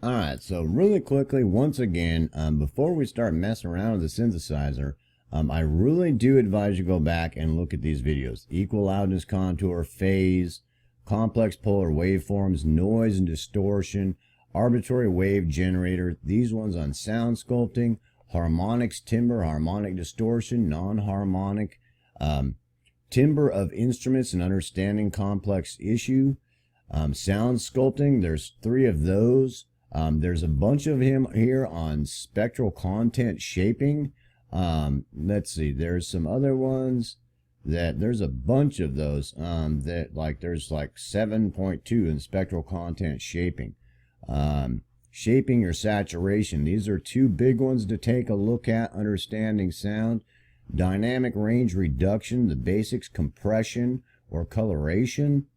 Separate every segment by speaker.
Speaker 1: All right, so really quickly, once again, before we start messing around with the synthesizer, I really do advise you go back and look at these videos. Equal loudness contour, phase, complex polar waveforms, noise and distortion, arbitrary wave generator, these ones on sound sculpting, harmonics, timbre, harmonic distortion, non-harmonic, timbre of instruments and understanding complex issue, sound sculpting, there's 3 of those. There's a bunch of him here on spectral content shaping. Let's see, there's some other ones that there's a bunch of those that like there's like 7.2 in spectral content shaping. Shaping your saturation. These are 2 big ones to take a look at, understanding sound. Dynamic range reduction, the basics, compression or coloration.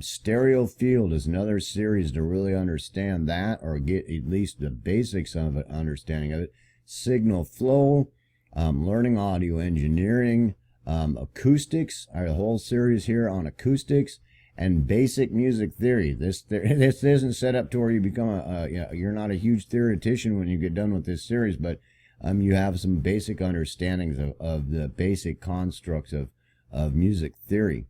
Speaker 1: Stereo field is another series to really understand that, or get at least the basics of it, understanding of it. Signal flow, learning audio engineering, acoustics, a whole series here on acoustics, and basic music theory. This isn't set up to where you become you're not a huge theoretician when you get done with this series, but you have some basic understandings of the basic constructs of music theory.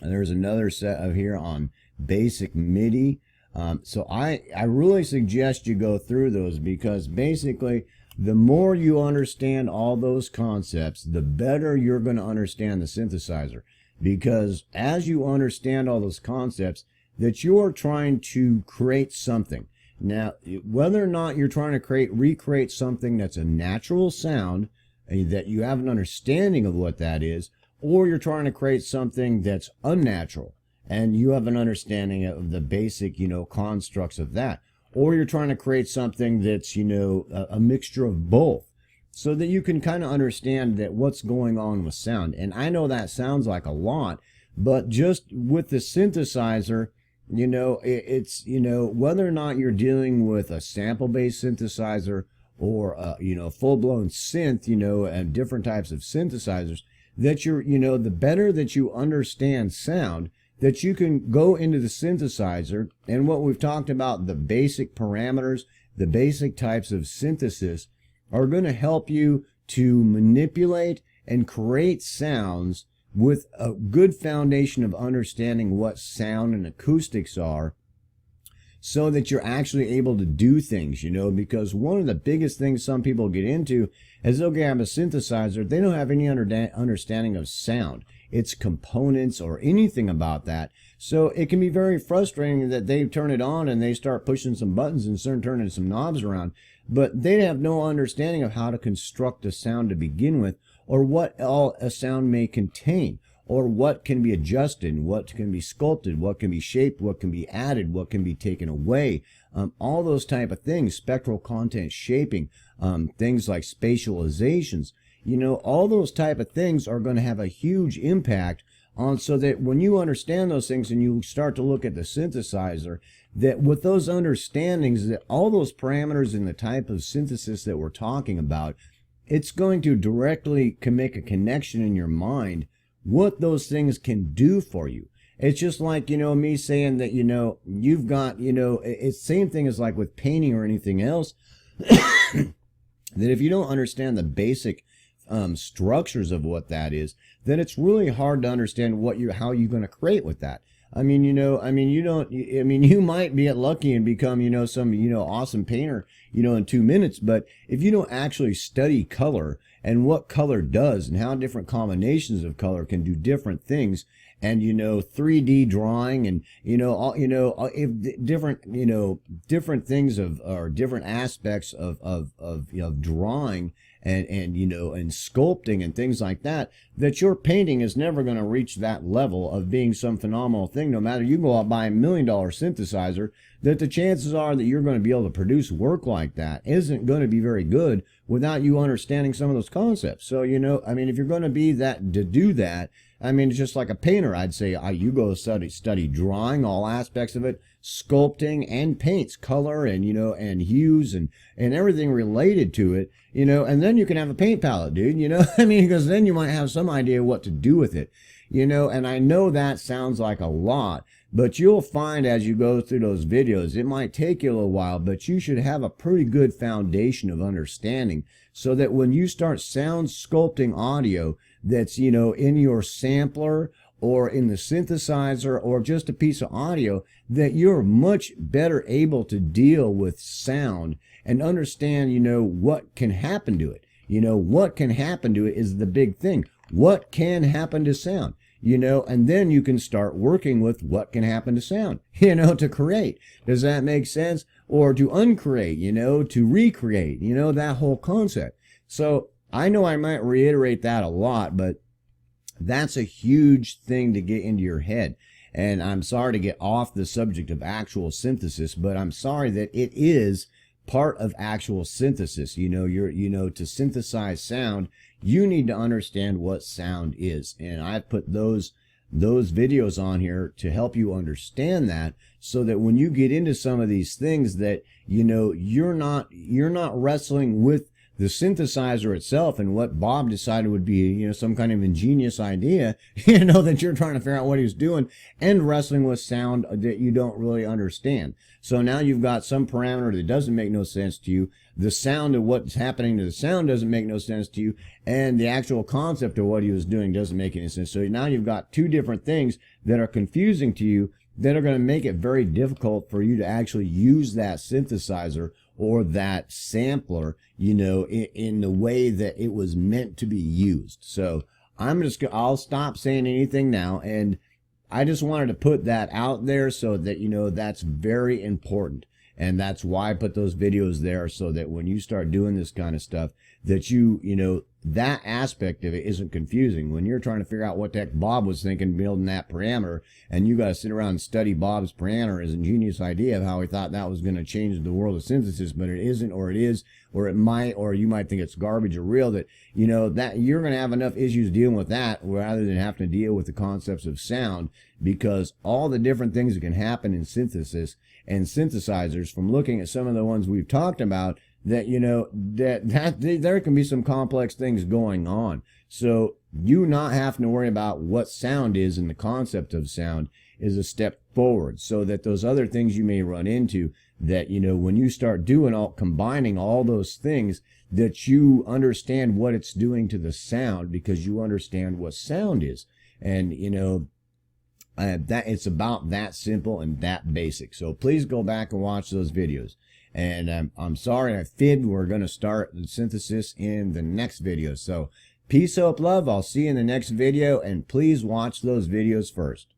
Speaker 1: And there's another set of here on basic MIDI. So I really suggest you go through those, because basically the more you understand all those concepts, the better you're going to understand the synthesizer. Because as you understand all those concepts, that you're trying to create something. Now, whether or not you're trying to recreate something that's a natural sound, that you have an understanding of what that is, or you're trying to create something that's unnatural and you have an understanding of the basic, constructs of that, or you're trying to create something that's, a mixture of both, so that you can kind of understand that what's going on with sound. And I know that sounds like a lot, but just with the synthesizer, it's, whether or not you're dealing with a sample-based synthesizer or, full-blown synth, and different types of synthesizers, that you're, the better that you understand sound, that you can go into the synthesizer, and what we've talked about, the basic parameters, the basic types of synthesis, are going to help you to manipulate and create sounds with a good foundation of understanding what sound and acoustics are, so that you're actually able to do things, because one of the biggest things some people get into is they'll have a synthesizer, they don't have any understanding of sound, its components, or anything about that. So it can be very frustrating that they turn it on and they start pushing some buttons and start turning some knobs around, but they have no understanding of how to construct a sound to begin with, or what all a sound may contain, or what can be adjusted, what can be sculpted, what can be shaped, what can be added, what can be taken away. All those type of things, spectral content shaping, things like spatializations, all those type of things are going to have a huge impact on, so that when you understand those things and you start to look at the synthesizer, that with those understandings, that all those parameters in the type of synthesis that we're talking about, it's going to directly make a connection in your mind what those things can do for you. It's just like, me saying that, you've got, it's the same thing as like with painting or anything else, that if you don't understand the basic structures of what that is, then it's really hard to understand how you're going to create with that. You might be lucky and become, some, awesome painter, in 2 minutes, but if you don't actually study color and what color does and how different combinations of color can do different things, and 3D drawing, and different things or different aspects of drawing, and sculpting and things like that, that your painting is never going to reach that level of being some phenomenal thing. No matter, you go out buy $1 million synthesizer, that the chances are that you're going to be able to produce work like that isn't going to be very good without you understanding some of those concepts. So, if you're going to be that, to do that, it's just like a painter. I'd say you go study drawing, all aspects of it, sculpting, and paints, color, and and hues, and everything related to it, and then you can have a paint palette, dude, because then you might have some idea what to do with it, and I know that sounds like a lot, But you'll find as you go through those videos, it might take you a little while, but you should have a pretty good foundation of understanding so that when you start sound sculpting audio that's, in your sampler or in the synthesizer or just a piece of audio, that you're much better able to deal with sound and understand, what can happen to it. What can happen to it is the big thing. What can happen to sound? And then you can start working with what can happen to sound, to create. Does that make sense? Or to uncreate, to recreate, that whole concept. So I know I might reiterate that a lot, but that's a huge thing to get into your head. And I'm sorry to get off the subject of actual synthesis, but I'm sorry that it is part of actual synthesis. To synthesize sound, you need to understand what sound is. And I've put those videos on here to help you understand that, so that when you get into some of these things that, you're not wrestling with the synthesizer itself and what Bob decided would be, some kind of ingenious idea, that you're trying to figure out what he's doing, and wrestling with sound that you don't really understand. So now you've got some parameter that doesn't make no sense to you. The sound of what's happening to the sound doesn't make no sense to you. And the actual concept of what he was doing doesn't make any sense. So now you've got two different things that are confusing to you, that are going to make it very difficult for you to actually use that synthesizer or that sampler, in the way that it was meant to be used. So I'll stop saying anything now. And I just wanted to put that out there so that, that's very important. And that's why I put those videos there, so that when you start doing this kind of stuff, that that aspect of it isn't confusing. When you're trying to figure out what the heck Bob was thinking building that parameter, and you got to sit around and study Bob's parameter, his ingenious idea of how he thought that was going to change the world of synthesis, but it isn't, or it is, or it might, or you might think it's garbage or real, that, that you're going to have enough issues dealing with that rather than having to deal with the concepts of sound, because all the different things that can happen in synthesis and synthesizers, from looking at some of the ones we've talked about, that, there can be some complex things going on. So you not having to worry about what sound is and the concept of sound is a step forward, so that those other things you may run into, that, when you start combining all those things, that you understand what it's doing to the sound, because you understand what sound is. And, that it's about that simple and that basic. So please go back and watch those videos. And I'm sorry I fibbed. We're going to start the synthesis in the next video. So peace, hope, love. I'll see you in the next video, and please watch those videos first.